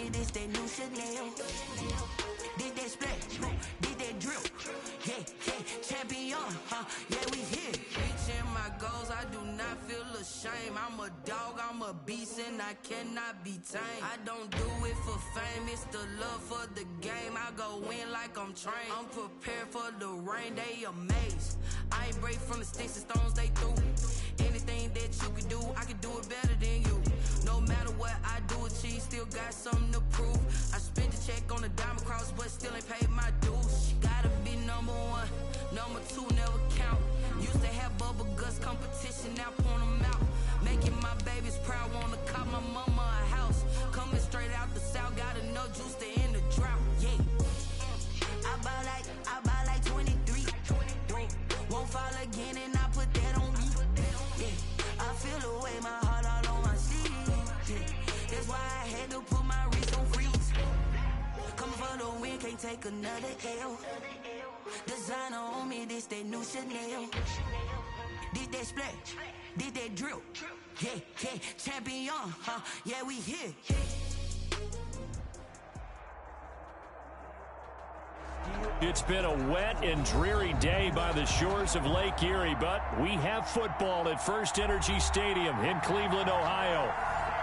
me, this that new Chanel. Did that splash, did that drip. Yeah, champion, yeah, we here. Reaching my goals, I do not feel ashamed. I'm a dog, I'm a beast, and I cannot be tamed. I don't do it for fame, it's the love for the game. I go in like I'm trained. I'm prepared for the rain, they amazed. I ain't break from the sticks and stones they threw. Anything that you can do, I can do it better than you. No matter what I do, achieve, still got something to prove. I spent the check on the diamond cross, but still ain't paid my dues. Gotta be number one, number two never count. Used to have bubble guts competition, now point them out. Making my babies proud, wanna cop my mama a house. Coming straight out the south, got enough juice to end the drought. Yeah, I buy like 23. Won't fall again, and I put that on me. Yeah, I feel the way, my heart all on my sleeve. Yeah, that's why I had to put my wrist on freeze. Coming for the win, can't take another L. Designer on me, this that new Chanel. Did that splash, did that drip. Yeah, champion, yeah, we here. It's been a wet and dreary day by the shores of Lake Erie, but we have football at First Energy Stadium in Cleveland, Ohio.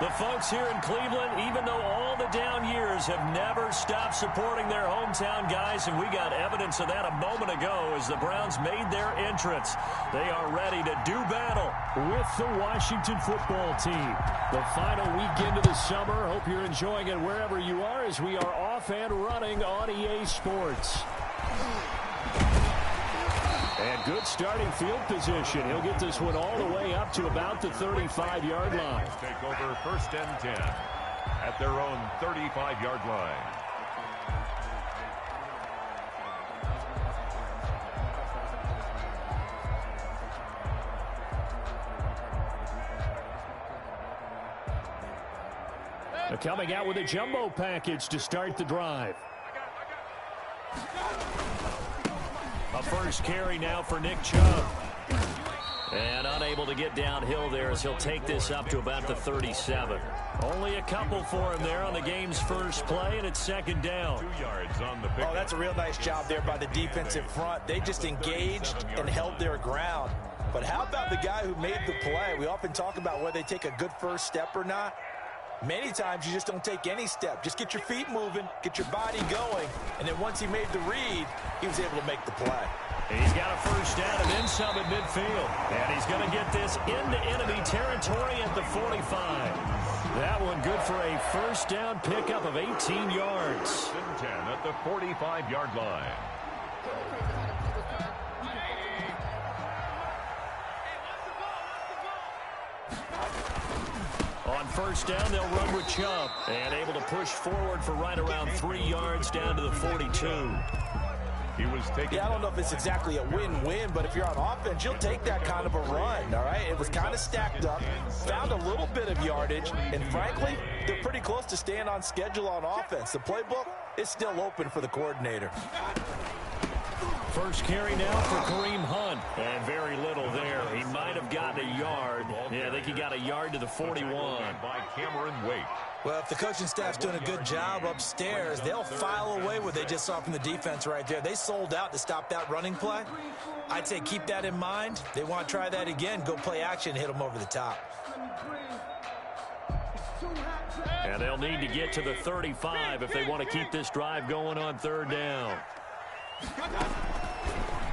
The folks here in Cleveland, even though all the down years, have never stopped supporting their hometown guys, and we got evidence of that a moment ago as the Browns made their entrance. They are ready to do battle with the Washington football team. The final weekend of the summer. Hope you're enjoying it wherever you are as we are off and running on EA Sports. And good starting field position. He'll get this one all the way up to about the 35-yard line. Take over 1st and 10 at their own 35-yard line. They're coming out with a jumbo package to start the drive. A first carry now for Nick Chubb. And unable to get downhill there as he'll take this up to about the 37. Only a couple for him there on the game's first play, and it's 2nd down. 2 yards on the pick. Oh, that's a real nice job there by the defensive front. They just engaged and held their ground. But how about the guy who made the play? We often talk about whether they take a good first step or not. Many times you just don't take any step. Just get your feet moving, get your body going, and then once he made the read, he was able to make the play. He's got a first down and then some at midfield. And he's going to get this into enemy territory at the 45. That one good for a first down pickup of 18 yards. 10 at the 45-yard line. On first down, they'll run with Chubb. And able to push forward for right around 3 yards down to the 42. He was taking. Yeah, I don't know if it's exactly a win-win, but if you're on offense, you'll take that kind of a run, all right? It was kind of stacked up, found a little bit of yardage, and frankly, they're pretty close to staying on schedule on offense. The playbook is still open for the coordinator. First carry now for Kareem Hunt. And very little there. He might have gotten a yard. Yeah, I think he got a yard to the 41. By Cameron Wake. Well, if the coaching staff's doing a good job upstairs, they'll file away what they just saw from the defense right there. They sold out to stop that running play. I'd say keep that in mind. They want to try that again, go play action, hit them over the top. And they'll need to get to the 35 if they want to keep this drive going on 3rd down.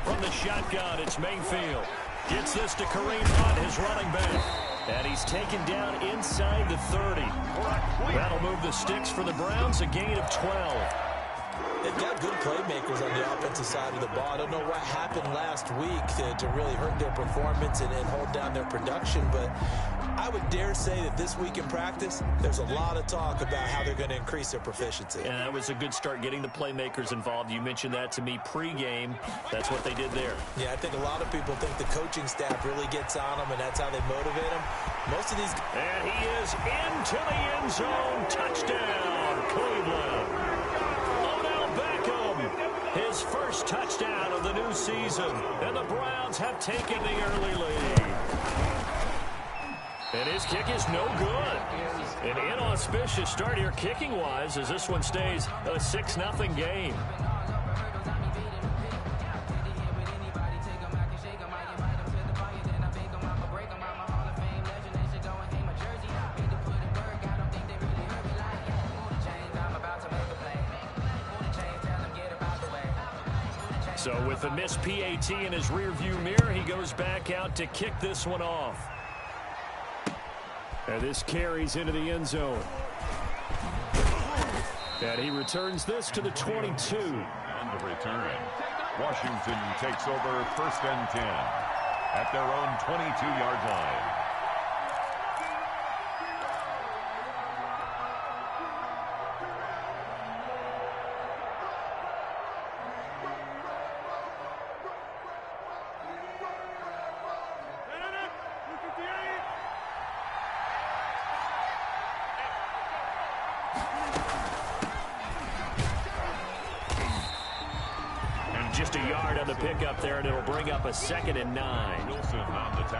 From the shotgun, it's Mayfield. Gets this to Kareem Hunt, his running back. And he's taken down inside the 30. That'll move the sticks for the Browns, a gain of 12. They've got good playmakers on the offensive side of the ball. I don't know what happened last week to really hurt their performance and hold down their production, but I would dare say that this week in practice, there's a lot of talk about how they're going to increase their proficiency. And that was a good start getting the playmakers involved. You mentioned that to me pregame. That's what they did there. Yeah, I think a lot of people think the coaching staff really gets on them, and that's how they motivate them. Most of these... And he is into the end zone. Touchdown, Cleveland. Odell Beckham, his first touchdown of the new season. And the Browns have taken the early lead. And his kick is no good. An inauspicious start here kicking-wise as this one stays a 6-0 game. So with a missed PAT in his rearview mirror, he goes back out to kick this one off. And this carries into the end zone. And he returns this to the 22. On the return, Washington takes over 1st and 10 at their own 22-yard line. Just a yard on the pickup there, and it'll bring up a 2nd and 9.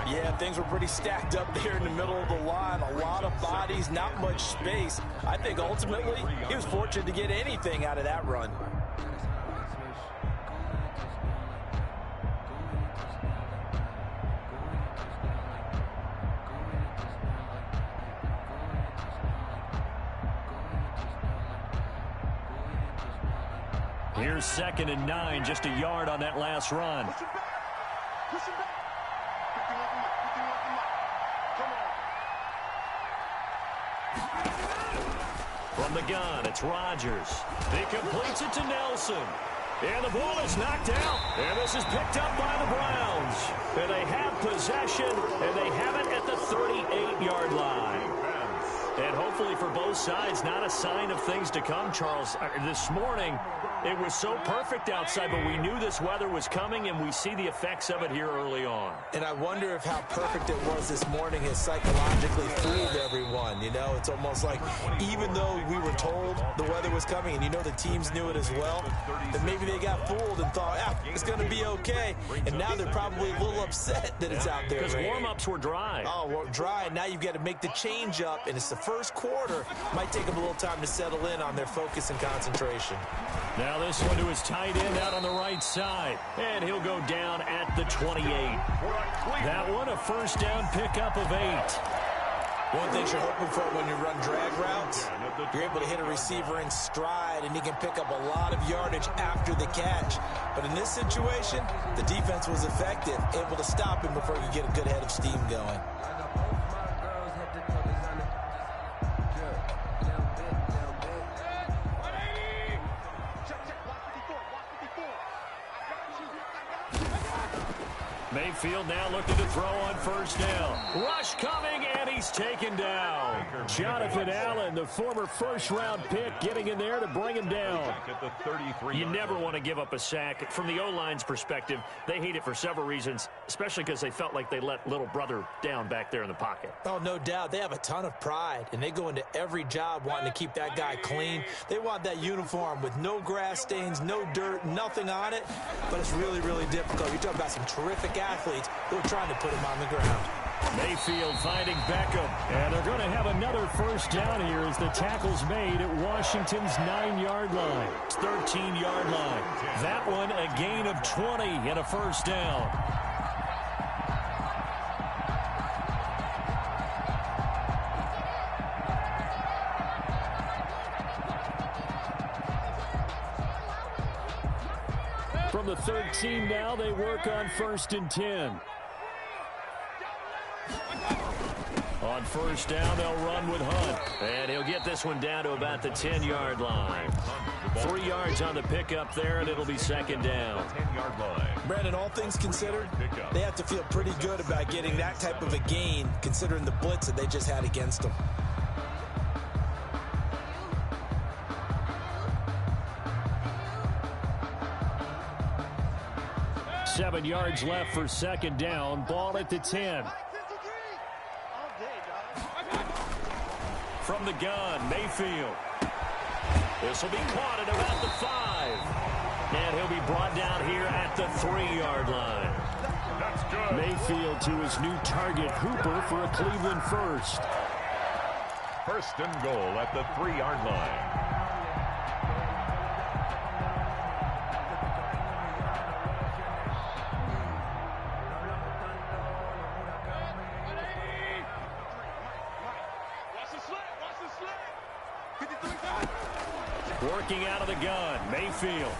Yeah, things were pretty stacked up there in the middle of the line. A lot of bodies, not much space. I think ultimately he was fortunate to get anything out of that run. Here's 2nd and 9, just a yard on that last run. From the gun, it's Rodgers. He completes it to Nelson. And the ball is knocked out. And this is picked up by the Browns. And they have possession, and they have it at the 38-yard line. And hopefully for both sides, not a sign of things to come, Charles. This morning, it was so perfect outside, but we knew this weather was coming, and we see the effects of it here early on. And I wonder if how perfect it was this morning has psychologically fooled everyone. You know, it's almost like even though we were told the weather was coming, and you know the teams knew it as well, that maybe they got fooled and thought, it's going to be okay. And now they're probably a little upset that it's out there. Because warm-ups were dry. Oh, well, dry, and now you've got to make the change up, and it's the first quarter. Might take them a little time to settle in on their focus and concentration. Now this one to his tight end out on the right side. And he'll go down at the 28. That one a first down pickup of 8. One thing you're hoping for when you run drag routes, you're able to hit a receiver in stride, and he can pick up a lot of yardage after the catch. But in this situation, the defense was effective, able to stop him before he could get a good head of steam going. Mayfield now looking to throw on first down. Rush coming, and he's taken down. Jonathan Allen, the former first-round pick, getting in there to bring him down. You never want to give up a sack. From the O-line's perspective, they hate it for several reasons, especially because they felt like they let little brother down back there in the pocket. Oh, no doubt. They have a ton of pride, and they go into every job wanting to keep that guy clean. They want that uniform with no grass stains, no dirt, nothing on it, but it's really, really difficult. You're talking about some terrific athletes who are trying to put him on the ground. Mayfield finding Beckham. And they're going to have another first down here as the tackle's made at Washington's 9-yard line. 13-yard line. That one a gain of 20 and a first down. From the 13 now, they work on 1st and 10. On first down, they'll run with Hunt. And he'll get this one down to about the 10-yard line. 3 yards on the pickup there, and it'll be second down. 10-yard line. Brandon, all things considered, they have to feel pretty good about getting that type of a gain, considering the blitz that they just had against them. Seven yards left for second down. Ball at the 10. From the gun, Mayfield. This will be caught at about the 5. And he'll be brought down here at the 3-yard line. That's good. Mayfield to his new target, Hooper, for a Cleveland first. First and goal at the 3-yard line. Working out of the gun, Mayfield.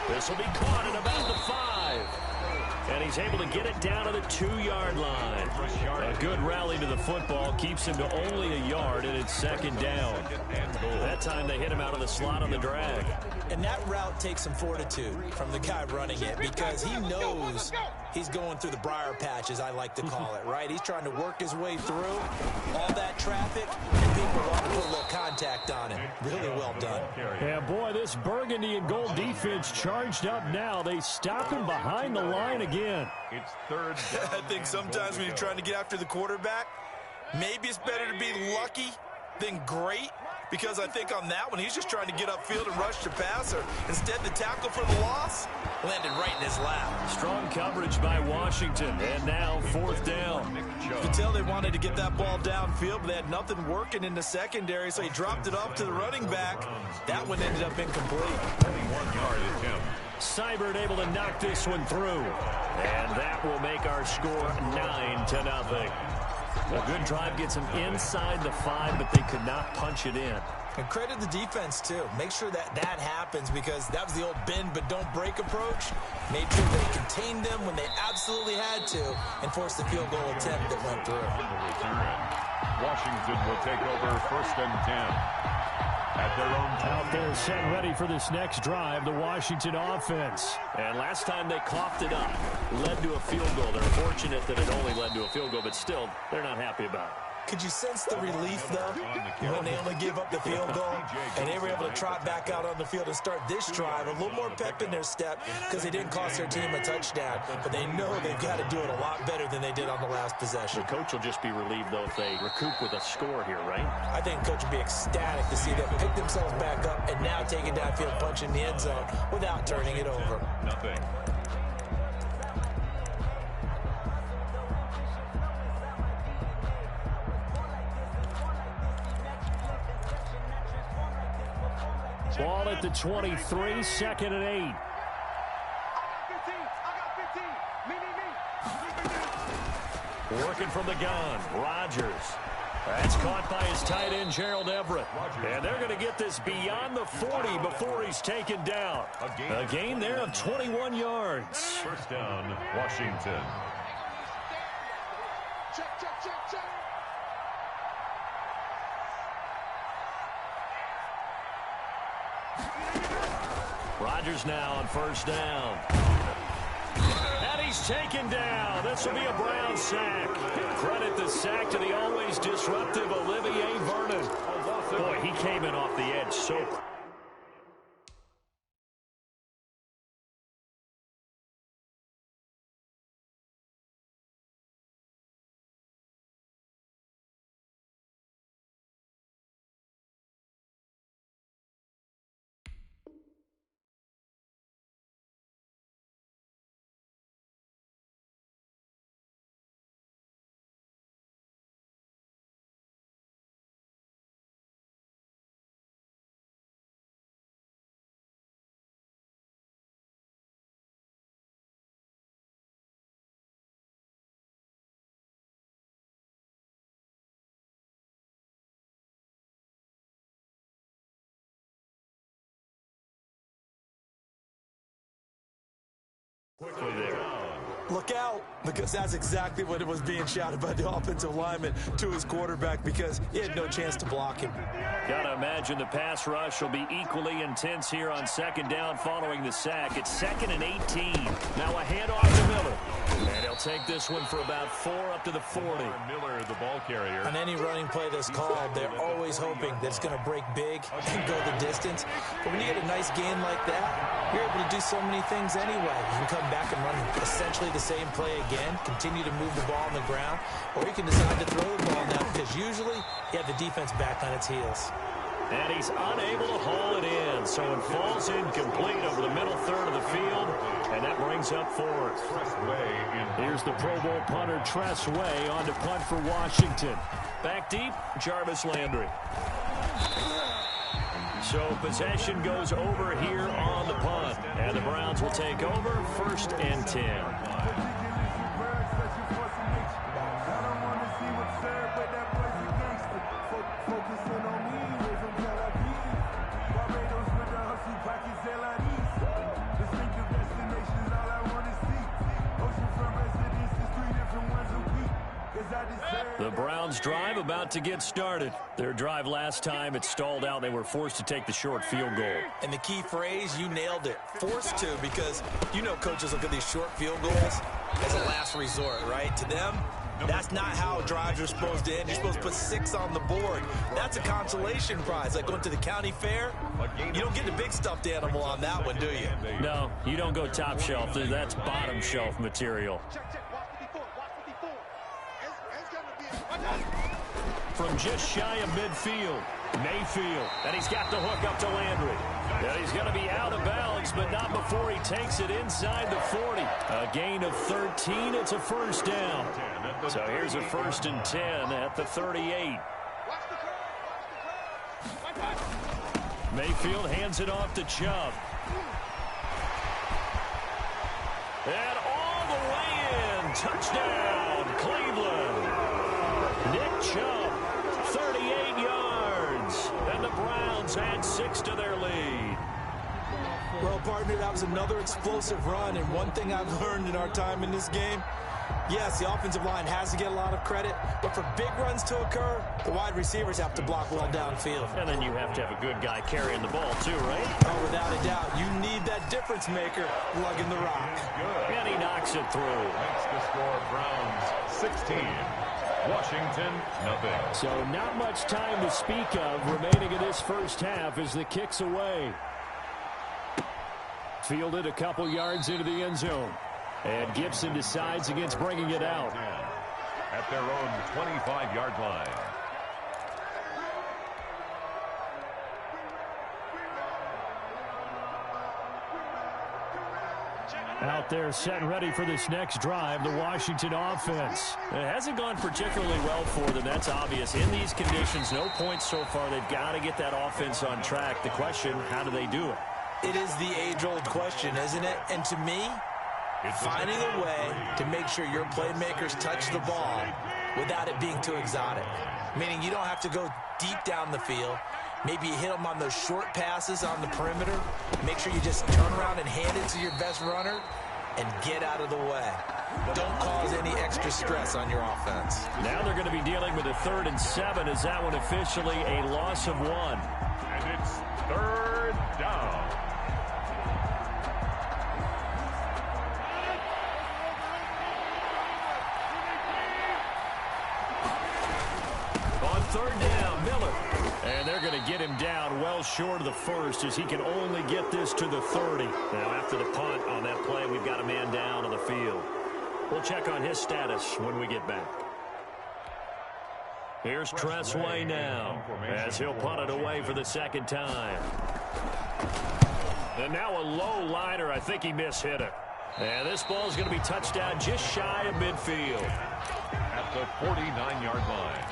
This will be caught at about the 5. And he's able to get it down to the 2-yard line. A good rally to the football keeps him to only a yard, and it's second down. That time they hit him out of the slot on the drag. And that route takes some fortitude from the guy running it because he knows he's going through the briar patch, as I like to call it, right? He's trying to work his way through all that traffic, and people want to put a little contact on him. Really well done. Yeah, boy, this burgundy and gold defense charged up now. They stop him behind the line again. It's third down. I think sometimes when you're trying to get after the quarterback, maybe it's better to be lucky than great. Because I think on that one, he's just trying to get upfield and rush the passer. Instead, the tackle for the loss landed right in his lap. Strong coverage by Washington, and now fourth down. You could tell they wanted to get that ball downfield, but they had nothing working in the secondary, so he dropped it off to the running back. That one ended up incomplete. 1-yard attempt. Seibert able to knock this one through. And that will make our score 9-0. A good drive gets them inside the 5, but they could not punch it in. And credit the defense, too. Make sure that that happens because that was the old bend but don't break approach. Made sure they contained them when they absolutely had to and forced the field goal attempt that went through. Washington will take over first and 10. At their own out there set ready for this next drive, the Washington offense. And last time they coughed it up, led to a field goal. They're fortunate that it only led to a field goal, but still, they're not happy about it. Could you sense the relief, though, when they only gave up the field goal and they were able to trot back out on the field and start this drive? A little more pep in their step because they didn't cost their team a touchdown, but they know they've got to do it a lot better than they did on the last possession. The coach will just be relieved, though, if they recoup with a score here, right? I think the coach will be ecstatic to see them pick themselves back up and now take it downfield, punch in the end zone without turning it over. Nothing. Ball at the 23, second and 8. Working from the gun, Rodgers. That's caught by his tight end, Gerald Everett. And they're going to get this beyond the 40 before he's taken down. A gain there of 21 yards. First down, Washington. Check. Rodgers now on first down. And he's taken down. This will be a Brown sack. Credit the sack to the always disruptive Olivier Vernon. Boy, he came in off the edge so quick. Quickly there. Look out, because that's exactly what it was being shouted by the offensive lineman to his quarterback because he had no chance to block him. Gotta imagine the pass rush will be equally intense here on second down following the sack. It's 2nd and 18. Now a handoff to Miller. And he'll take this one for about 4 up to the 40. Miller, the ball carrier. On any running play that's called, they're always hoping that it's going to break big and go the distance. But when you get a nice gain like that, you're able to do so many things anyway. You can come back and run essentially the same play again, continue to move the ball on the ground, or you can decide to throw the ball now because usually you have the defense back on its heels. And he's unable to haul it in. So it falls incomplete over the middle third of the field. And that brings up fourth. Here's the Pro Bowl punter Tress Way on to punt for Washington. Back deep, Jarvis Landry. So possession goes over here on the punt. And the Browns will take over 1st and 10. The Browns drive about to get started. Their drive last time, it stalled out. They were forced to take the short field goal. And the key phrase, you nailed it. Forced to, because you know coaches look at these short field goals as a last resort, right? To them, that's not how drives are supposed to end. You're supposed to put 6 on the board. That's a consolation prize. Like going to the county fair, you don't get the big stuffed animal on that one, do you? No, you don't go top shelf. That's bottom shelf material. From just shy of midfield, Mayfield, and he's got the hook up to Landry. And he's going to be out of bounds, but not before he takes it inside the 40. A gain of 13, it's a first down. So here's a 1st and 10 at the 38. Mayfield hands it off to Chubb. And all the way in, touchdown, Cleveland. Nick Chubb, 38 yards, and the Browns add 6 to their lead. Well, partner, that was another explosive run, and one thing I've learned in our time in this game, yes, the offensive line has to get a lot of credit, but for big runs to occur, the wide recievers have to block well downfield. And then you have to have a good guy carrying the ball, too, right? Oh, without a doubt. You need that difference maker lugging the rock. And he knocks it through. Makes the score Browns 16. Washington, nothing. So not much time to speak of remaining in this first half as the kick's away. Fielded a couple yards into the end zone. And Gibson decides against bringing it out. At their own 25-yard line. Out there set and ready for this next drive, the Washington offense. It hasn't gone particularly well for them, that's obvious. In these conditions, no points so far. They've got to get that offense on track. The question, how do they do it? It is the age-old question, isn't it? And to me, finding a way to make sure your playmakers touch the ball without it being too exotic. Meaning you don't have to go deep down the field. Maybe you hit them on those short passes on the perimeter. Make sure you just turn around and hand it to your best runner and get out of the way. Don't cause any extra stress on your offense. Now they're going to be dealing with a 3rd and 7. Is that one officially a loss of 1? And it's 3rd down. On 3rd down, Miller. And they're going to get him down well short of the 1st as he can only get this to the 30. Now after the punt on that play, we've got a man down on the field. We'll check on his status when we get back. Here's Tress Way now as he'll punt it away for the 2nd time. And now a low liner. I think he mishit it. And this ball is going to be touched down just shy of midfield. At the 49-yard line.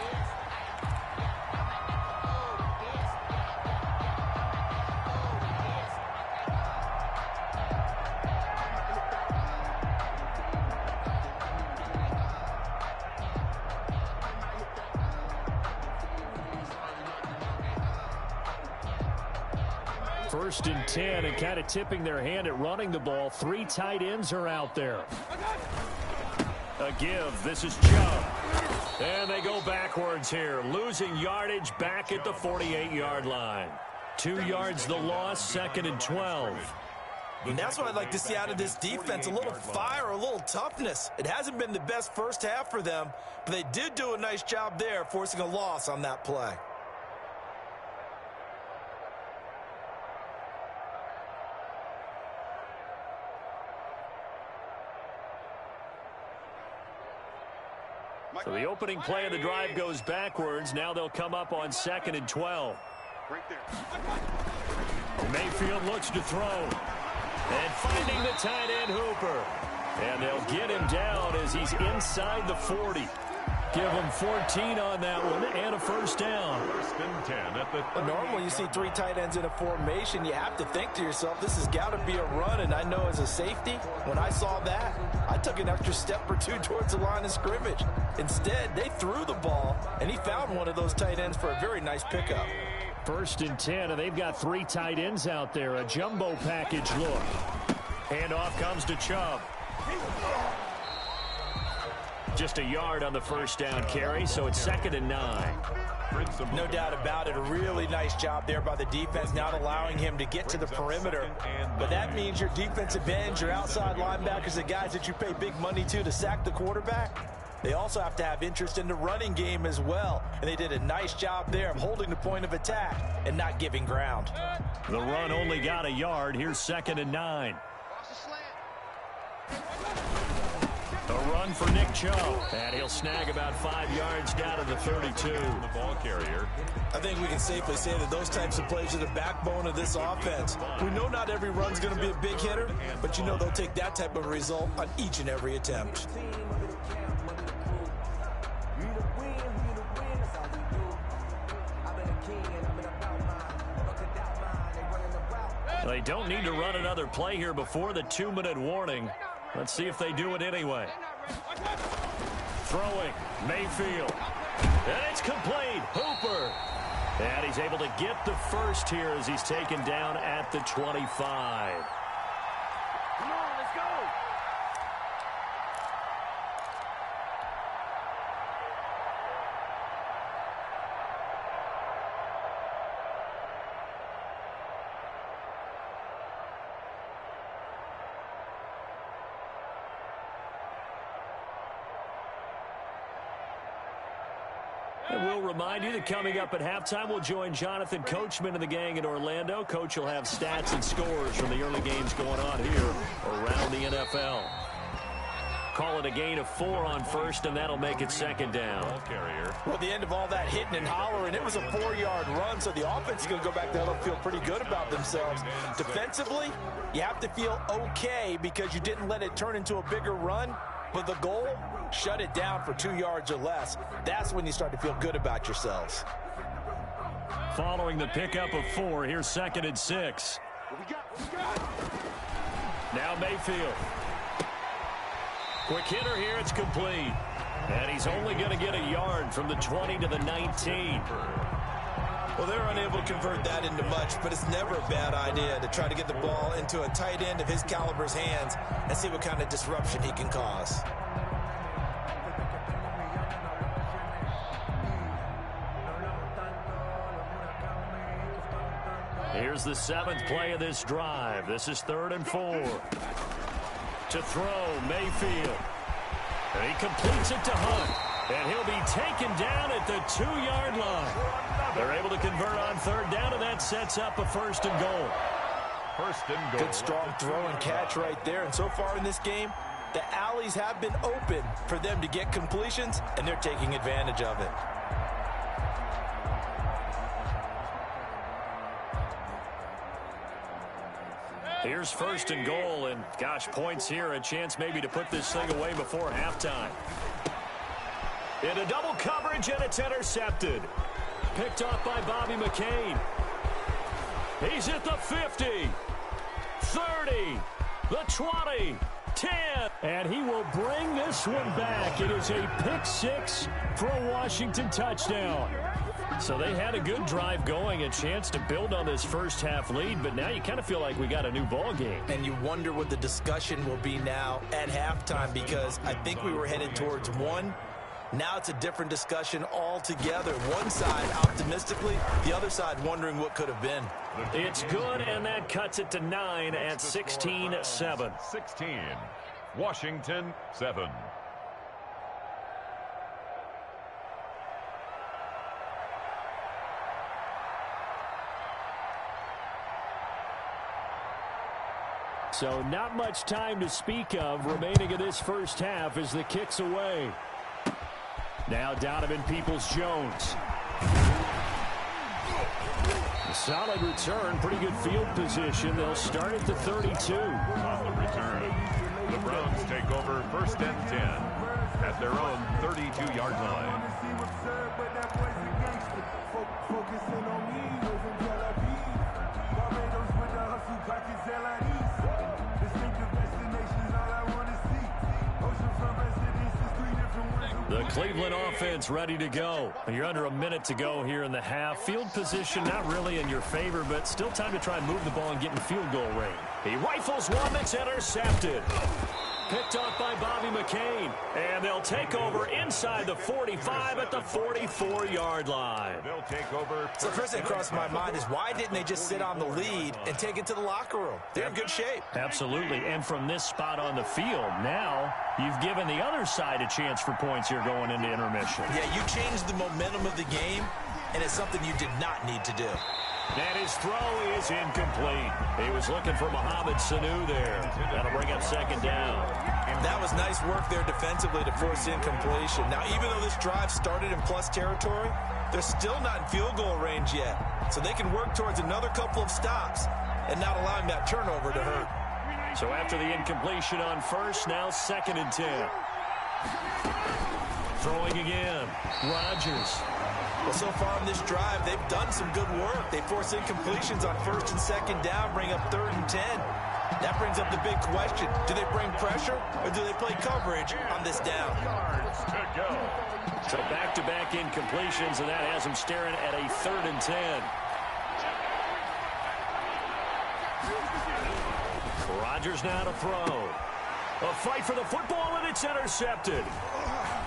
First and 10, and kind of tipping their hand at running the ball. 3 tight ends are out there. A give. This is Chubb. And they go backwards here. Losing yardage back at the 48-yard line. 2 yards the loss, 2nd and 12. And that's what I'd like to see out of this defense. A little fire, a little toughness. It hasn't been the best first half for them, but they did do a nice job there, forcing a loss on that play. So the opening play of the drive goes backwards. Now they'll come up on 2nd and 12. Mayfield looks to throw. And finding the tight end Hooper. And they'll get him down as he's inside the 40. Give him 14 on that one and a first down. First and 10 at the Normally you see three tight ends in a formation, you have to think to yourself, this has got to be a run. And I know as a safety, when I saw that, I took an extra step or two towards the line of scrimmage. Instead, they threw the ball, and he found one of those tight ends for a very nice pickup. First and 10, and they've got three tight ends out there. A jumbo package look. Handoff comes to Chubb. Just a yard on the first down carry, so it's 2nd and 9. No doubt about it. A really nice job there by the defense, not allowing him to get to the perimeter. But that means your defensive ends, your outside linebackers, the guys that you pay big money to sack the quarterback, they also have to have interest in the running game as well. And they did a nice job there of holding the point of attack and not giving ground. The run only got a yard. Here's 2nd and 9. A run for Nick Chubb, and he'll snag about 5 yards down to the 32. The ball carrier. I think we can safely say that those types of plays are the backbone of this offense. We know not every run's going to be a big hitter, but you know they'll take that type of result on each and every attempt. They don't need to run another play here before the 2-minute warning. Let's see if they do it anyway. Throwing, Mayfield. And it's complete. Hooper. And he's able to get the first here as he's taken down at the 25. Come on, let's go. And we'll remind you that coming up at halftime, we'll join Jonathan Coachman and the gang in Orlando. Coach will have stats and scores from the early games going on here around the NFL. Call it a gain of 4 on first, and that'll make it 2nd down. Ball carrier. Well, the end of all that hitting and hollering, it was a 4-yard run, so the offense is going to go back there and feel pretty good about themselves. Defensively, you have to feel okay because you didn't let it turn into a bigger run, but the goal, shut it down for 2 yards or less. That's when you start to feel good about yourselves. Following the pickup of 4, here's 2nd and 6. Now Mayfield. Quick hitter here, it's complete. And he's only going to get a yard from the 20 to the 19. Well, they're unable to convert that into much, but it's never a bad idea to try to get the ball into a tight end of his caliber's hands and see what kind of disruption he can cause. Here's the 7th play of this drive. This is 3rd and 4. To throw, Mayfield. And he completes it to Hunt. And he'll be taken down at the 2-yard line. They're able to convert on 3rd down, and that sets up a 1st and goal. 1st and goal. Good strong throw and catch right there. And so far in this game, the alleys have been open for them to get completions, and they're taking advantage of it. Here's 1st and goal, and gosh, points here, a chance maybe to put this thing away before halftime. Into double coverage, and it's intercepted. Picked off by Bobby McCain. He's at the 50, 30, the 20, 10, and he will bring this one back. It is a pick 6 for a Washington touchdown. So they had a good drive going, a chance to build on this first half lead, but now you kind of feel like we got a new ball game. And you wonder what the discussion will be now at halftime, because I think we were headed towards 1. Now it's a different discussion altogether. One side optimistically, the other side wondering what could have been. It's good, and that cuts it to 9 at 16-7. 16. Washington 7. So not much time to speak of remaining in this first half as the kick's away. Now Donovan Peoples-Jones. Solid return, pretty good field position. They'll start at the 32. On the return, the Browns take over 1st and 10 at their own 32-yard line. The Cleveland offense ready to go. You're under a minute to go here in the half. Field position not really in your favor, but still time to try and move the ball and get in field goal range. He rifles one that's intercepted. Picked off by Bobby McCain. And they'll take over inside the 45 at the 44-yard line. They'll take over. So the first thing that crossed my mind is why didn't they just sit on the lead and take it to the locker room? They're in good shape. Absolutely. And from this spot on the field, now you've given the other side a chance for points here going into intermission. Yeah, you changed the momentum of the game, and it's something you did not need to do. And his throw is incomplete. He was looking for Mohamed Sanu there. That'll bring up 2nd down. That was nice work there defensively to force incompletion. Now, even though this drive started in plus territory, they're still not in field goal range yet. So they can work towards another couple of stops and not allowing that turnover to hurt. So after the incompletion on first, now 2nd and 10. Throwing again. Rodgers. Well, so far in this drive, they've done some good work. They force incompletions on 1st and 2nd down, bring up 3rd and 10. That brings up the big question. Do they bring pressure or do they play coverage on this down? Yards to go. So back-to-back incompletions, and that has them staring at a 3rd and 10. Rodgers now to throw. A fight for the football, and it's intercepted.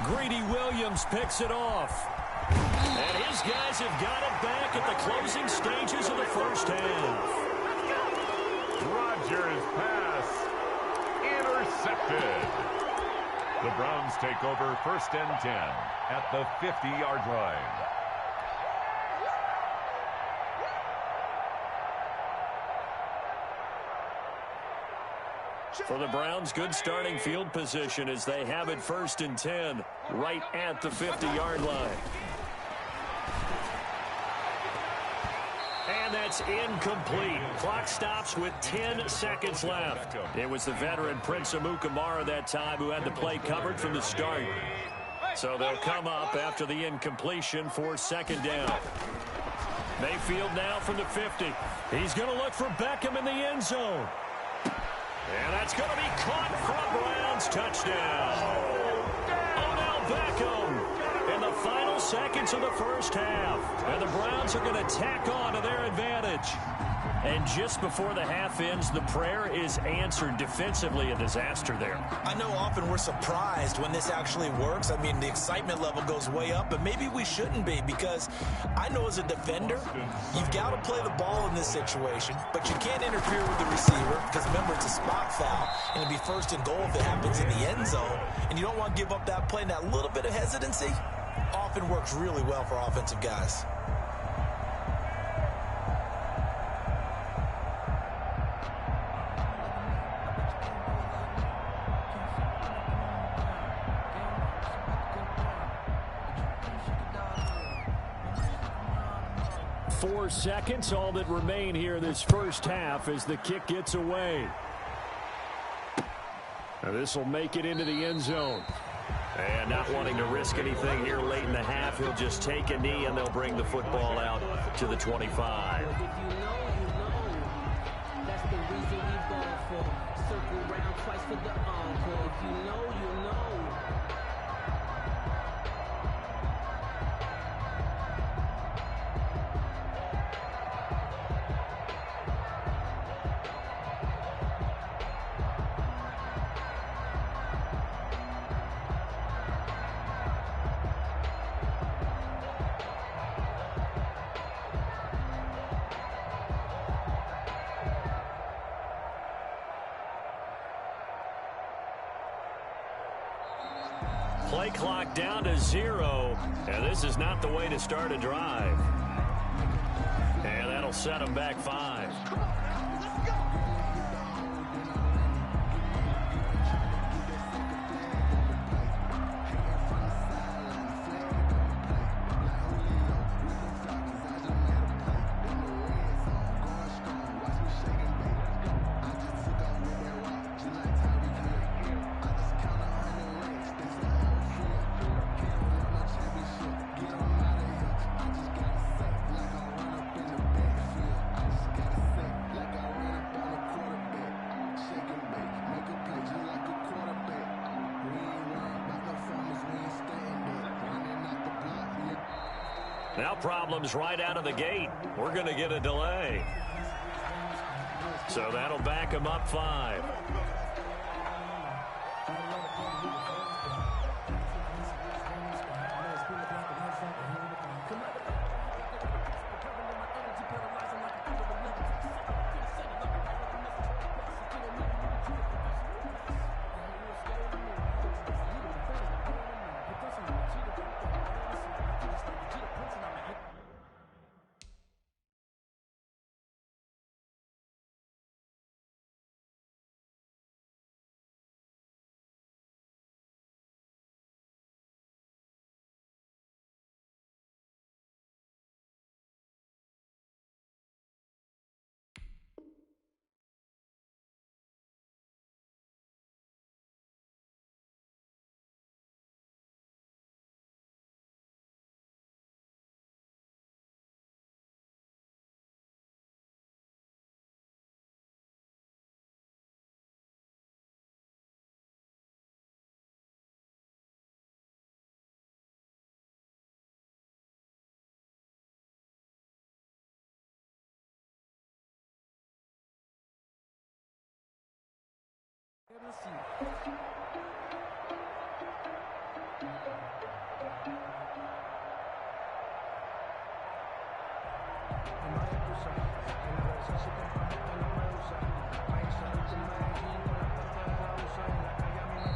Greedy Williams picks it off. And his guys have got it back at the closing stages of the first half. Rodgers' pass intercepted. The Browns take over 1st and 10 at the 50-yard line. For the Browns, good starting field position as they have it 1st and 10 right at the 50-yard line. And that's incomplete. Clock stops with 10 seconds left. It was the veteran Prince Amukamara that time who had the play covered from the start. So they'll come up after the incompletion for 2nd down. Mayfield now from the 50. He's going to look for Beckham in the end zone. And that's going to be caught from Browns. Touchdown. Odell Beckham in the final seconds of the first half. And the Browns are going to tack on to their advantage. And just before the half ends, the prayer is answered. Defensively, a disaster there. I know often we're surprised when this actually works. I mean, the excitement level goes way up, but maybe we shouldn't be, because I know as a defender, you've got to play the ball in this situation, but you can't interfere with the receiver because, remember, it's a spot foul, and it'll be 1st and goal if it happens in the end zone, and you don't want to give up that play. And that little bit of hesitancy often works really well for offensive guys. Four seconds, all that remain here this first half as the kick gets away. Now this will make it into the end zone. And not wanting to risk anything here late in the half, he'll just take a knee and they'll bring the football out to the 25. If you know, you know. That's the reason we ball for. Circle round twice for the encore. If you know, you know. Play clock down to 0. And this is not the way to start a drive. And that'll set them back 5. Now problems right out of the gate. We're going to get a delay. So that'll back him up 5.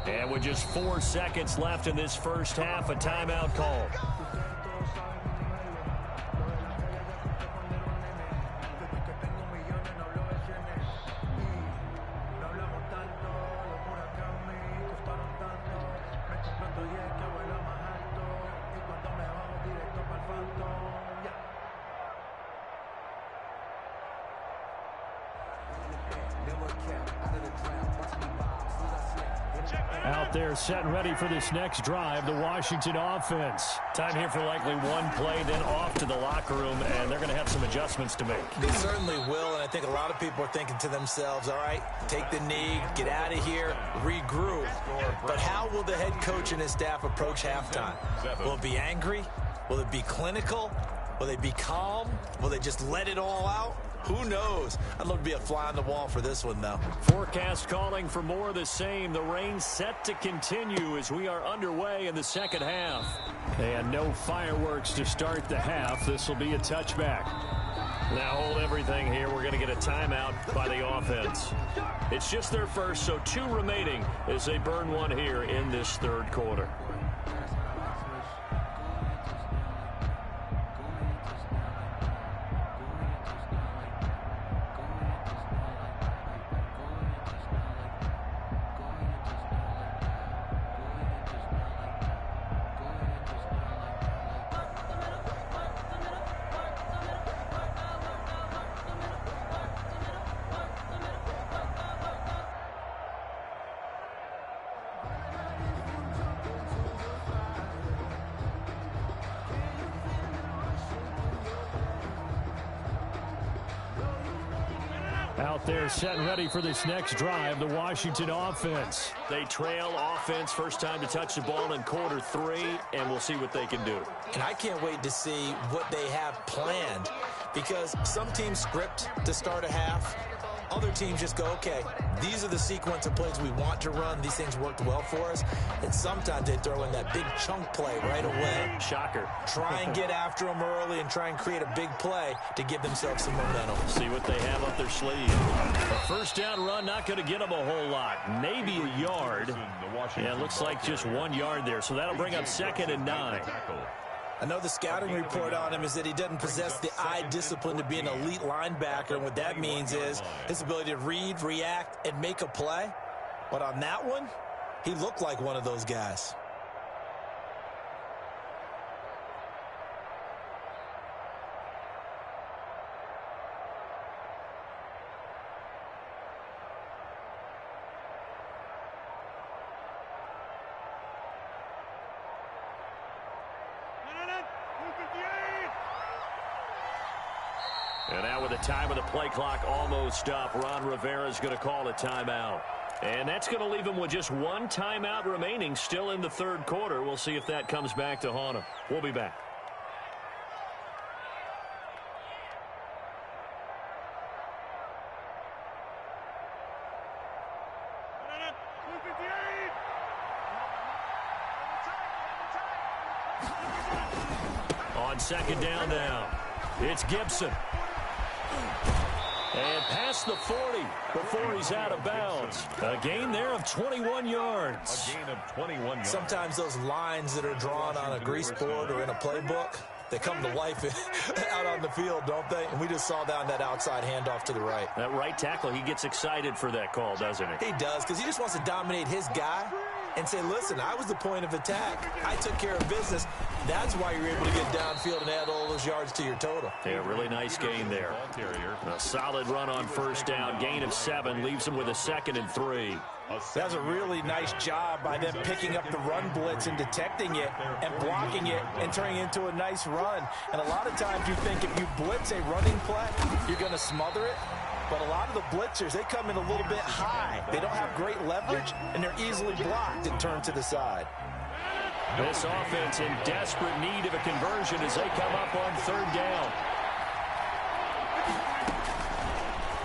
And with just 4 seconds left in this first half, a timeout call. Out there set and ready for this next drive, the Washington offense. Time here for likely one play, then off to the locker room, and they're going to have some adjustments to make. They certainly will, and I think a lot of people are thinking to themselves, all right, take the knee, get out of here, regroup. But how will the head coach and his staff approach halftime? Will it be angry? Will it be clinical? Will they be calm? Will they just let it all out? Who knows? I'd love to be a fly on the wall for this one, though. Forecast calling for more of the same. The rain set to continue as we are underway in the second half. And no fireworks to start the half. This will be a touchback. Now hold everything here. We're going to get a timeout by the offense. It's just their first, so 2 remaining as they burn one here in this third quarter. Out there set and ready for this next drive, the Washington offense. They trail offense, first time to touch the ball in quarter 3, and we'll see what they can do. And I can't wait to see what they have planned, because some teams script to start a half. Other teams just go, okay, these are the sequence of plays we want to run. These things worked well for us. And sometimes they throw in that big chunk play right away. Shocker. Try and get after them early and try and create a big play to give themselves some momentum. See what they have up their sleeve. A first down run, not going to get them a whole lot. Maybe a yard. Yeah, it looks like just 1 yard there. So that'll bring up 2nd and 9. I know the scouting report on him is that he doesn't possess the eye discipline to be an elite linebacker, and what that means is his ability to read, react, and make a play. But on that one, he looked like one of those guys. And now with the time of the play clock almost up, Ron Rivera is going to call a timeout. And that's going to leave him with just 1 timeout remaining still in the third quarter. We'll see if that comes back to haunt him. We'll be back. On second down now, it's Gibson. And past the 40 before he's out of bounds. A gain there of 21 yards. A gain of 21 yards. Sometimes those lines that are drawn on a grease board or in a playbook, they come to life out on the field, don't they? And we just saw down that outside handoff to the right. That right tackle, he gets excited for that call, doesn't he? He does, because he just wants to dominate his guy and say, listen, I was the point of attack. I took care of business. That's why you're able to get downfield and add all those yards to your total. Yeah, really nice gain there. A solid run on first down. Gain of 7 leaves him with a 2nd and 3. That's a really nice job by them picking up the run blitz and detecting it and blocking it and turning it into a nice run. And a lot of times you think if you blitz a running play, you're going to smother it. But a lot of the blitzers, they come in a little bit high. They don't have great leverage, and they're easily blocked and turned to the side. This offense in desperate need of a conversion as they come up on third down.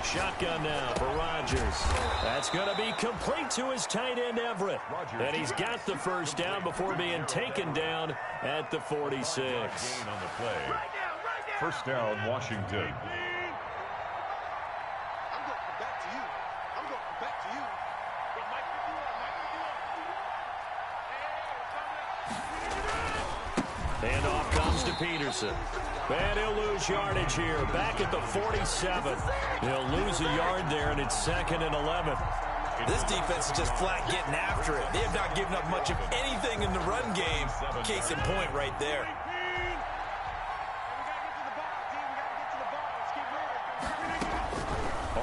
Shotgun now for Rodgers. That's going to be complete to his tight end, Everett. And he's got the first down before being taken down at the 46. Gain on the play. First down, Washington. Handoff comes to Peterson. And he'll lose yardage here. Back at the 47. He'll lose a yard there, and it's 2nd and 11. This defense is just flat getting after it. They have not given up much of anything in the run game. Case in point right there.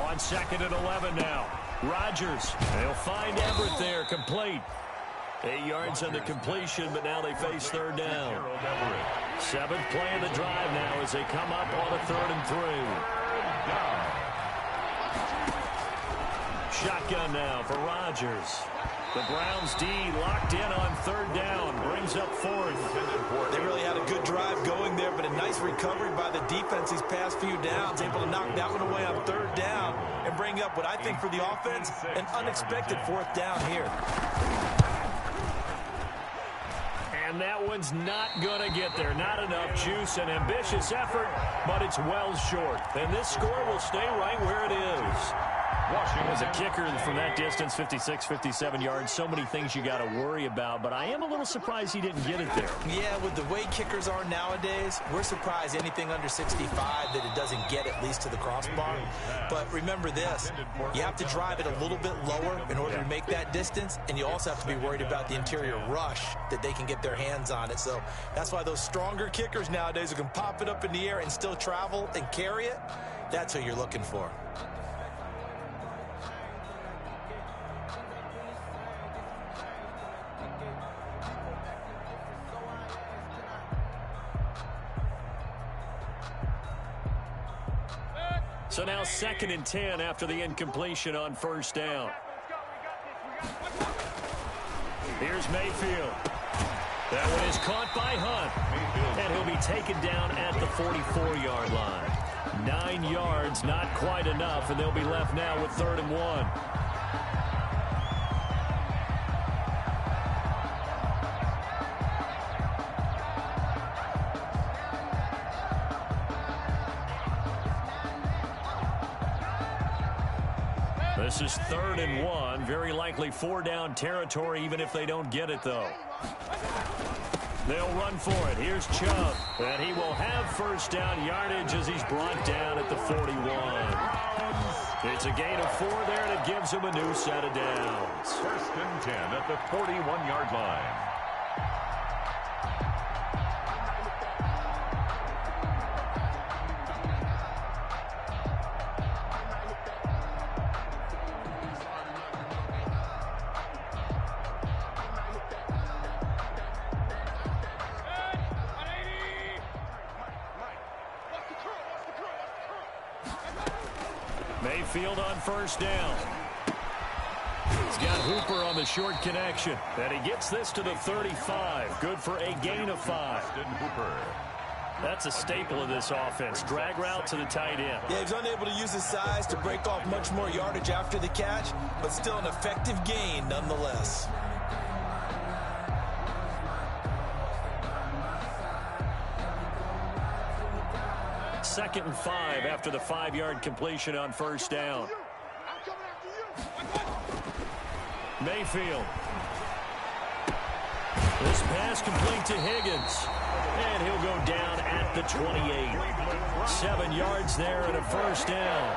On 2nd and 11 now. Rodgers. They'll find Everett there, complete. 8 yards on the completion, but now they face third down. 7th play of the drive now as they come up on a 3rd and 3. Shotgun now for Rodgers. The Browns D locked in on third down, brings up 4th. They really had a good drive going there, but a nice recovery by the defense these past few downs, able to knock that one away on third down and bring up what I think for the offense, an unexpected 4th down here. And that one's not going to get there. Not enough juice, an ambitious effort, but it's well short. And this score will stay right where it is. As a kicker from that distance, 56, 57 yards, so many things you got to worry about, but I am a little surprised he didn't get it there. Yeah, with the way kickers are nowadays, we're surprised anything under 65 that it doesn't get at least to the crossbar. But remember this, you have to drive it a little bit lower in order to make that distance, and you also have to be worried about the interior rush that they can get their hands on it. So that's why those stronger kickers nowadays who can pop it up in the air and still travel and carry it, that's who you're looking for. So now 2nd and 10 after the incompletion on first down. Here's Mayfield. That one is caught by Hunt. And he'll be taken down at the 44-yard line. 9 yards, not quite enough, and they'll be left now with 3rd and 1. This is 3rd and 1. Very likely 4-down territory, even if they don't get it, though. They'll run for it. Here's Chubb. And he will have first down yardage as he's brought down at the 41. It's a gain of 4 there, and it gives him a new set of downs. 1st and 10 at the 41-yard line. Mayfield on first down. He's got Hooper on the short connection. And he gets this to the 35. Good for a gain of 5. That's a staple of this offense. Drag route to the tight end. Yeah, he's unable to use his size to break off much more yardage after the catch, but still an effective gain nonetheless. 2nd and 5 after the 5-yard completion on first down. Mayfield. This pass complete to Higgins. And he'll go down at the 28. 7 yards there and a first down.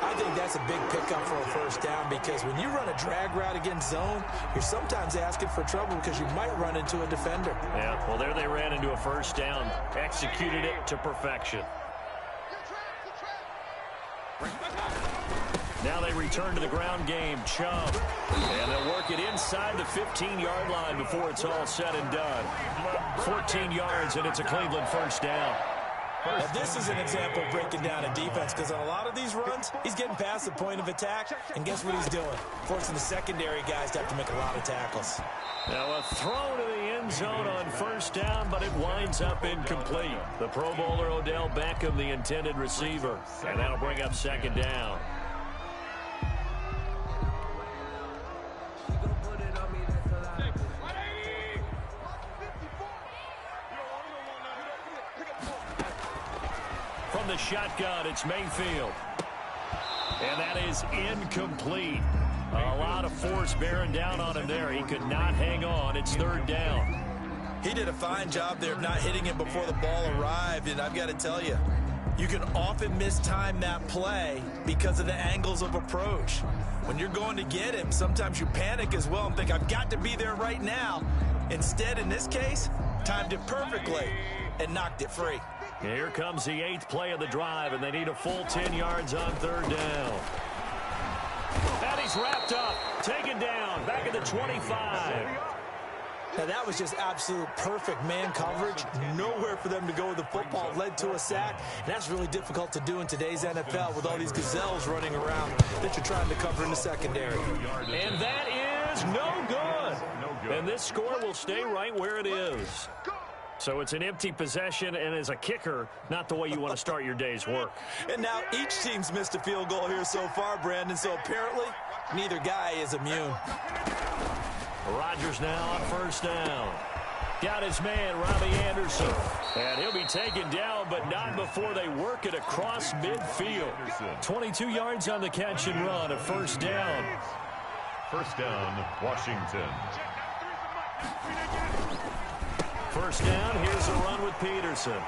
I think that's a big pickup for a first down because when you run a drag route against zone, you're sometimes asking for trouble because you might run into a defender. Yeah, well, there they ran into a first down. Executed it to perfection. Now they return to the ground game. Chubb. And they'll work it inside the 15-yard line before it's all said and done. 14 yards, and it's a Cleveland first down. Now, this is an example of breaking down a defense because on a lot of these runs, he's getting past the point of attack, and guess what he's doing? Forcing the secondary guys to have to make a lot of tackles. Now a throw to the end zone on first down, but it winds up incomplete. The Pro Bowler Odell Beckham, the intended receiver, and that'll bring up second down. From the shotgun, it's Mayfield. And that is incomplete. A lot of force bearing down on him there. He could not hang on. It's third down. He did a fine job there of not hitting it before the ball arrived, and I've got to tell you, you can often mistime that play because of the angles of approach. When you're going to get him, sometimes you panic as well and think, I've got to be there right now. Instead, in this case, timed it perfectly and knocked it free. Here comes the 8th play of the drive, and they need a full 10 yards on third down. And he's wrapped up, taken down, back at the 25. Now, that was just absolute perfect man coverage. Nowhere for them to go with the football. Led to a sack. And that's really difficult to do in today's NFL with all these gazelles running around that you're trying to cover in the secondary. And that is no good. And this score will stay right where it is. So it's an empty possession, and as a kicker, not the way you want to start your day's work. And now each team's missed a field goal here so far, Brandon, so apparently neither guy is immune. Rodgers now on first down. Got his man, Robbie Anderson. And he'll be taken down, but not before they work it across midfield. 22 yards on the catch and run, a first down. First down, Washington. First down, here's a run with Peterson.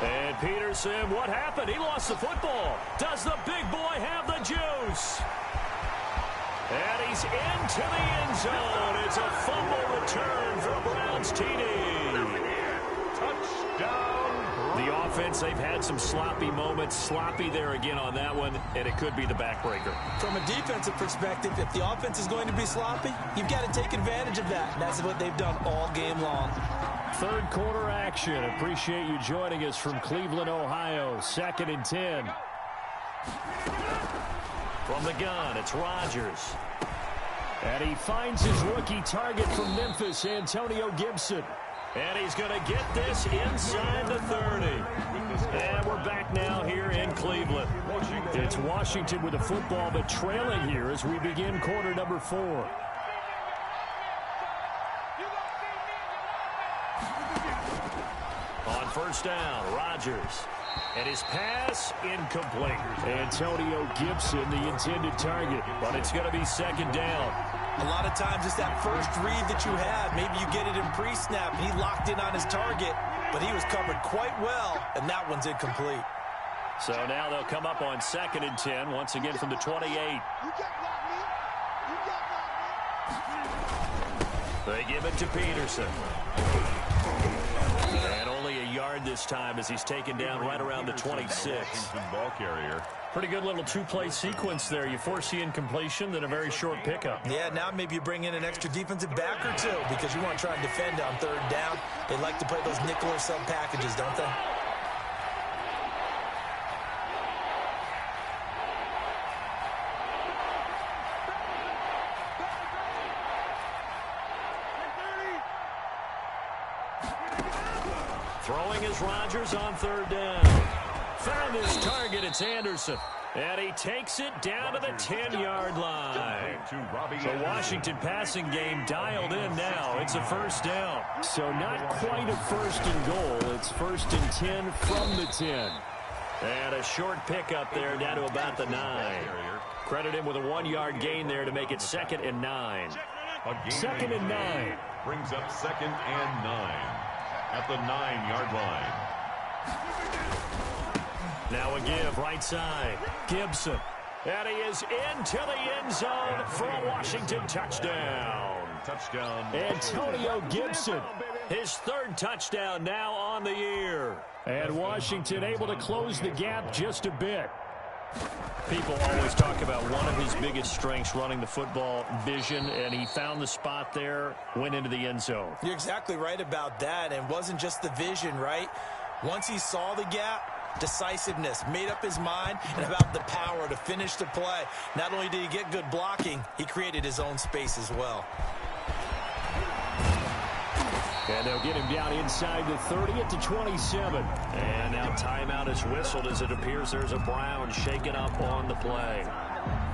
And Peterson, what happened? He lost the football. Does the big boy have the juice? And he's into the end zone. It's a fumble return for Browns TD. Touchdown. The offense, they've had some sloppy moments. Sloppy there again on that one, and it could be the backbreaker. From a defensive perspective, if the offense is going to be sloppy, you've got to take advantage of that. And that's what they've done all game long. Third quarter action. Appreciate you joining us from Cleveland, Ohio. 2nd and 10. From the gun, it's Rodgers. And he finds his rookie target from Memphis, Antonio Gibson. And he's going to get this inside the 30. And we're back now here in Cleveland. It's Washington with the football, but trailing here as we begin quarter number 4. On first down, Rodgers. And his pass incomplete. Antonio Gibson, the intended target, but it's going to be second down. A lot of times it's that first read that you had. Maybe you get it in pre-snap, and he locked in on his target, but he was covered quite well, and that one's incomplete. So now they'll come up on 2nd and 10, once again from the 28. They give it to Peterson. And only a yard this time as he's taken down right around the 26. Ball carrier. Pretty good little two-play sequence there. You force the incompletion, then a very short pickup. Yeah, now maybe you bring in an extra defensive back or two because you want to try and defend on third down. They like to play those nickel or sub packages, don't they? Throwing is Rodgers on third down. Found his target, it's Anderson. And he takes it down to the 10-yard line. The Washington passing game dialed in now. It's a first down. So not quite a first and goal. It's first and 10 from the 10. And a short pickup there down to about the 9. Credit him with a 1-yard gain there to make it 2nd and 9. 2nd and 9. Brings up 2nd and 9 at the 9-yard line. Now a give, right side. Gibson. And he is into the end zone for a Washington touchdown. Antonio Gibson. His 3rd touchdown now on the year. And Washington able to close the gap just a bit. People always talk about one of his biggest strengths, running the football, vision, and he found the spot there, went into the end zone. You're exactly right about that, and wasn't just the vision, right? Once he saw the gap, decisiveness, made up his mind, and about the power to finish the play. Not only did he get good blocking, he created his own space as well. And they'll get him down inside the 30 at the 27. And now timeout is whistled as it appears there's a Brown shaken up on the play.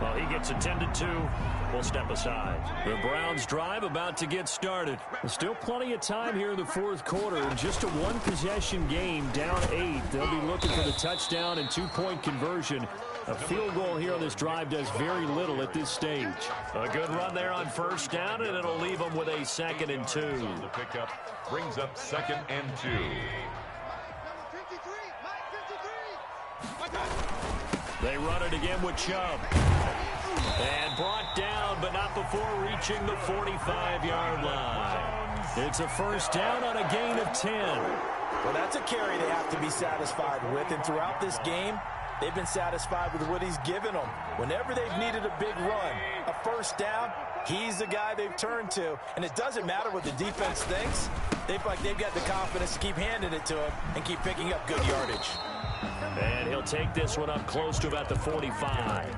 Well, he gets attended to. We'll step aside. The Browns drive about to get started. There's still plenty of time here in the 4th quarter. Just a 1-possession game, down 8. They'll be looking for the touchdown and 2-point conversion. A field goal here on this drive does very little at this stage. A good run there on first down, and it'll leave them with a 2nd and 2. The pickup brings up 2nd and 2. They run it again with Chubb. And brought down, but not before reaching the 45-yard line. It's a first down on a gain of 10. Well, that's a carry they have to be satisfied with, and throughout this game, they've been satisfied with what he's given them. Whenever they've needed a big run, a first down, he's the guy they've turned to. And it doesn't matter what the defense thinks. They've got the confidence to keep handing it to him and keep picking up good yardage. And he'll take this one up close to about the 45.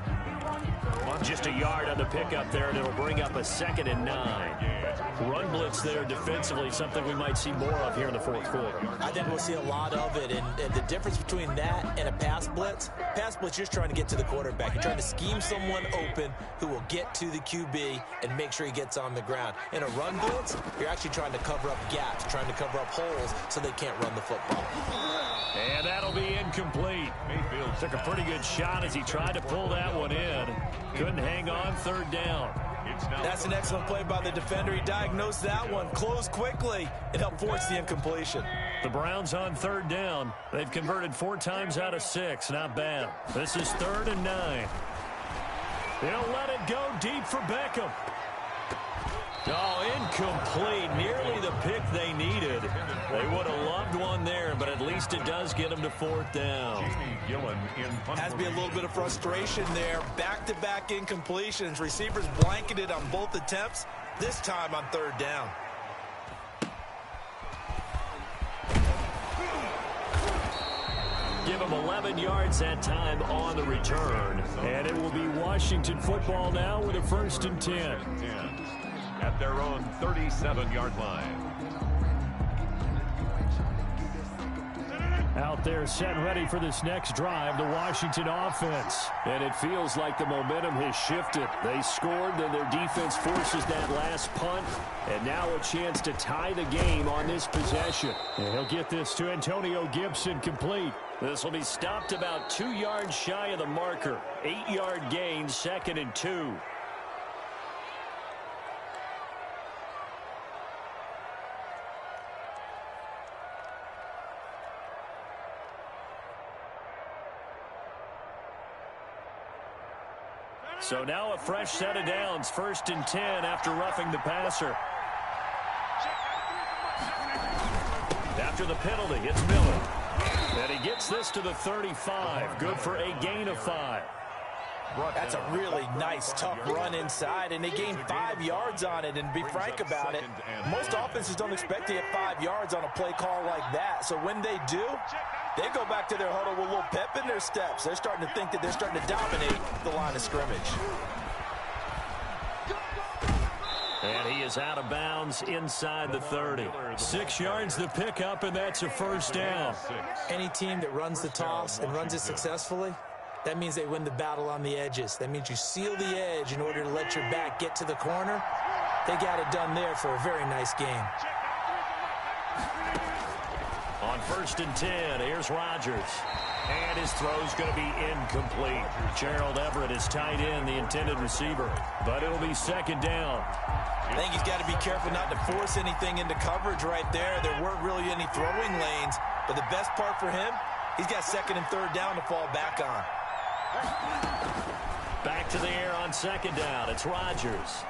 Just a yard on the pickup there, and it'll bring up a 2nd and 9. Run blitz there defensively, something we might see more of here in the 4th quarter. I think we'll see a lot of it, and the difference between that and a pass blitz you're just trying to get to the quarterback. You're trying to scheme someone open who will get to the QB and make sure he gets on the ground. In a run blitz, you're actually trying to cover up gaps, trying to cover up holes so they can't run the football. And that'll be incomplete. Mayfield took a pretty good shot as he tried to pull that one in. Couldn't hang on, 3rd down. That's an excellent play by the defender. He diagnosed that one, closed quickly, and helped force the incompletion. The Browns on 3rd down. They've converted 4 times out of 6. Not bad. This is 3rd and 9. They'll let it go deep for Beckham. Oh, incomplete. Nearly the pick they needed. They would have loved one there, but at least it does get them to 4th down. Has to be a little bit of frustration there. Back-to-back incompletions. Receivers blanketed on both attempts, this time on 3rd down. Give him 11 yards that time on the return. And it will be Washington football now with a 1st and 10. At their own 37-yard line. Out there set ready for this next drive, the Washington offense. And it feels like the momentum has shifted. They scored, then their defense forces that last punt. And now a chance to tie the game on this possession. And he'll get this to Antonio Gibson complete. This will be stopped about 2 yards shy of the marker. 8-yard gain, 2nd and 2. So now a fresh set of downs, 1st and 10 after roughing the passer. After the penalty, it's Miller. And he gets this to the 35. Good for a gain of 5. That's a really nice, tough run inside, and they gained 5 yards on it. And to be frank about it, most offenses don't expect to get 5 yards on a play call like that. So when they do, they go back to their huddle with a little pep in their steps. They're starting to think that they're starting to dominate the line of scrimmage. And he is out of bounds inside the 30. 6 yards the pickup, and that's a 1st down. Any team that runs the toss and runs it successfully, That means they win the battle on the edges. That means you seal the edge in order to let your back get to the corner. They got it done there for a very nice game. On 1st and 10, here's Rodgers. And his throw's going to be incomplete. Gerald Everett is tight end, the intended receiver. But it'll be 2nd down. I think he's got to be careful not to force anything into coverage right there. There weren't really any throwing lanes. But the best part for him, he's got 2nd and 3rd down to fall back on. Back to the air on 2nd down. It's Rodgers.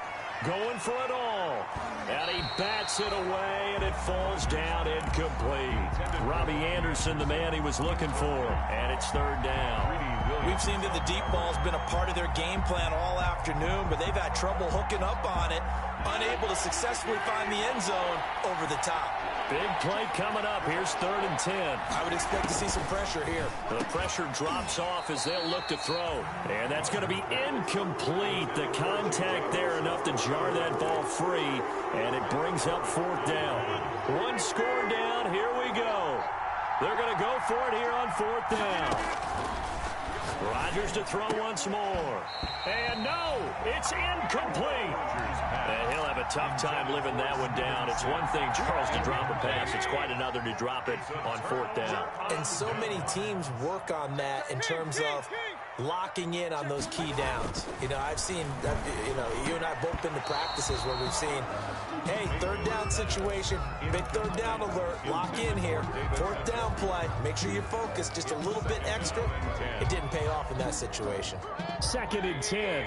Going for it all. And he bats it away, and it falls down incomplete. Robbie Anderson, the man he was looking for. And it's 3rd down. We've seen that the deep ball's been a part of their game plan all afternoon, but they've had trouble hooking up on it, unable to successfully find the end zone over the top. Big play coming up. Here's 3rd and 10. I would expect to see some pressure here. The pressure drops off as they'll look to throw. And that's going to be incomplete. The contact there enough to jar that ball free. And it brings up 4th down. 1 score down. Here we go. They're going to go for it here on 4th down. Rodgers to throw once more. And no, it's incomplete. And he'll have a tough time living that one down. It's one thing, Charles, to drop a pass. It's quite another to drop it on 4th down. And so many teams work on that in terms of locking in on those key downs. You know, I've seen, you and I both been to practices where we've seen, hey, 3rd down situation, big 3rd down alert, lock in here, 4th down play, make sure you're focused just a little bit extra. It didn't pay off in that situation. 2nd and 10.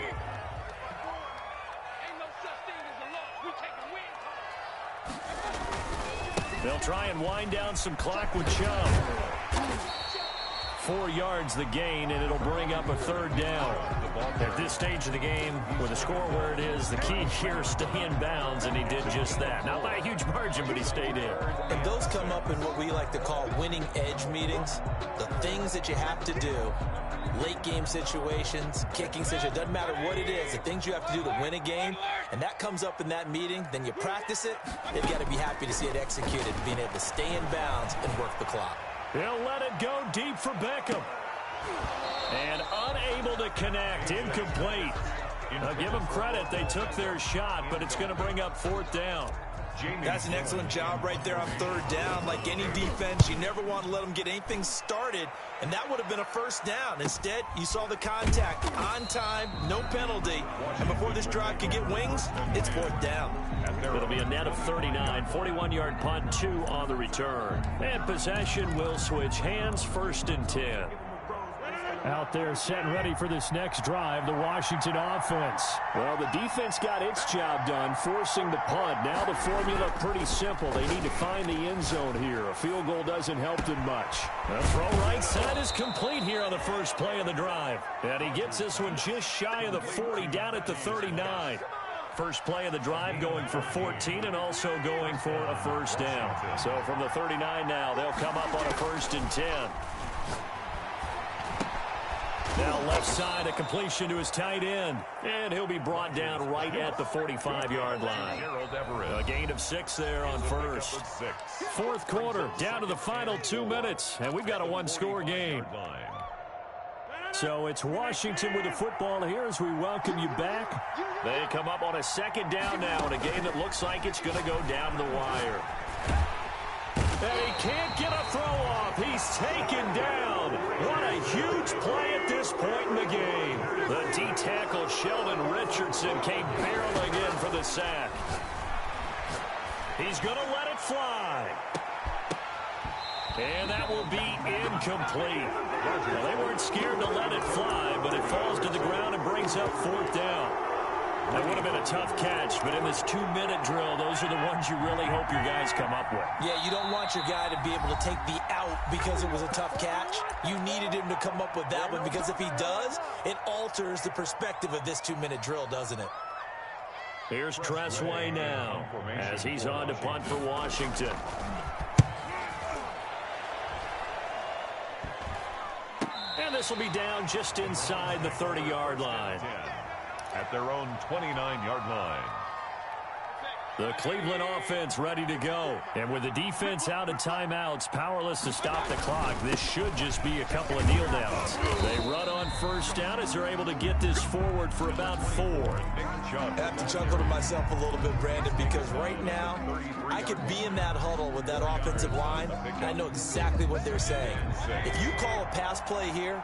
They'll try and wind down some clock with Chubb. 4 yards the gain, and it'll bring up a 3rd down. At this stage of the game, with the score where it is, the key here is stay in bounds, and he did just that. Not by a huge margin, but he stayed in. And those come up in what we like to call winning edge meetings. The things that you have to do, late game situations, kicking situations, doesn't matter what it is, the things you have to do to win a game, and that comes up in that meeting, then you practice it, you've got to be happy to see it executed, being able to stay in bounds and work the clock. He'll let it go deep for Beckham. And unable to connect. Incomplete. Now give them credit. They took their shot, but it's going to bring up 4th down. That's an excellent job right there on 3rd down. Like any defense, you never want to let them get anything started, and that would have been a 1st down. Instead, you saw the contact on time, no penalty, and before this drive could get wings, it's 4th down. It'll be a net of 39, 41-yard punt, 2 on the return. And possession will switch hands, 1st and 10. Out there set and ready for this next drive, the Washington offense. Well, the defense got its job done, forcing the punt. Now the formula pretty simple. They need to find the end zone here. A field goal doesn't help them much. The throw right side is complete here on the first play of the drive. And he gets this one just shy of the 40, down at the 39. First play of the drive going for 14 and also going for a 1st down. So from the 39 now, they'll come up on a 1st and 10. Now left side, a completion to his tight end. And he'll be brought down right at the 45-yard line. A gain of 6 there on 1st. 4th quarter, down to the final 2 minutes. And we've got a 1-score game. So it's Washington with the football here as we welcome you back. They come up on a 2nd down now in a game that looks like it's going to go down to the wire. And he can't get a throw off. He's taken down. What a huge play at this point in the game. The D-tackle Sheldon Richardson came barreling in for the sack. He's going to let it fly. And that will be incomplete. Well, they weren't scared to let it fly, but it falls to the ground and brings up 4th down. That would have been a tough catch, but in this 2-minute drill, those are the ones you really hope your guys come up with. Yeah, you don't want your guy to be able to take the out because it was a tough catch. You needed him to come up with that one because if he does, it alters the perspective of this 2-minute drill, doesn't it? Here's Tressway now as he's on to punt for Washington. And this will be down just inside the 30-yard line. At their own 29-yard line. The Cleveland offense ready to go. And with the defense out of timeouts, powerless to stop the clock, this should just be a couple of kneel downs. They run on first down as they're able to get this forward for about 4. I have to chuckle to myself a little bit, Brandon, because right now I could be in that huddle with that offensive line, and I know exactly what they're saying. If you call a pass play here,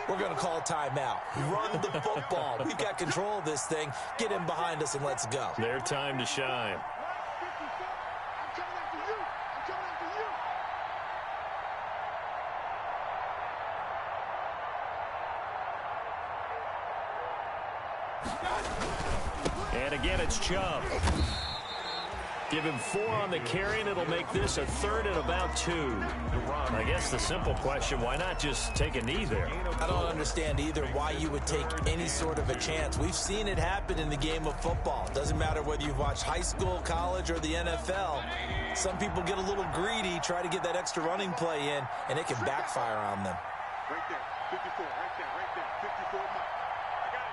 we're going to call a timeout. Run the football. We've got control of this thing. Get in behind us and let's go. Their time to shine. And again, it's Chubb. Give him 4 on the carry, and it'll make this a 3rd and about 2. I guess the simple question, why not just take a knee there? I don't understand either why you would take any sort of a chance. We've seen it happen in the game of football. It doesn't matter whether you've watched high school, college, or the NFL. Some people get a little greedy, try to get that extra running play in, and it can backfire on them. Right there, 54, right there, 54 miles. I got it.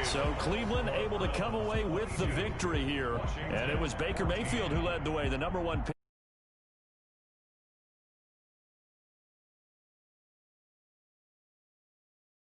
So Cleveland able to come away with the victory here. And it was Baker Mayfield who led the way, the #1 pick.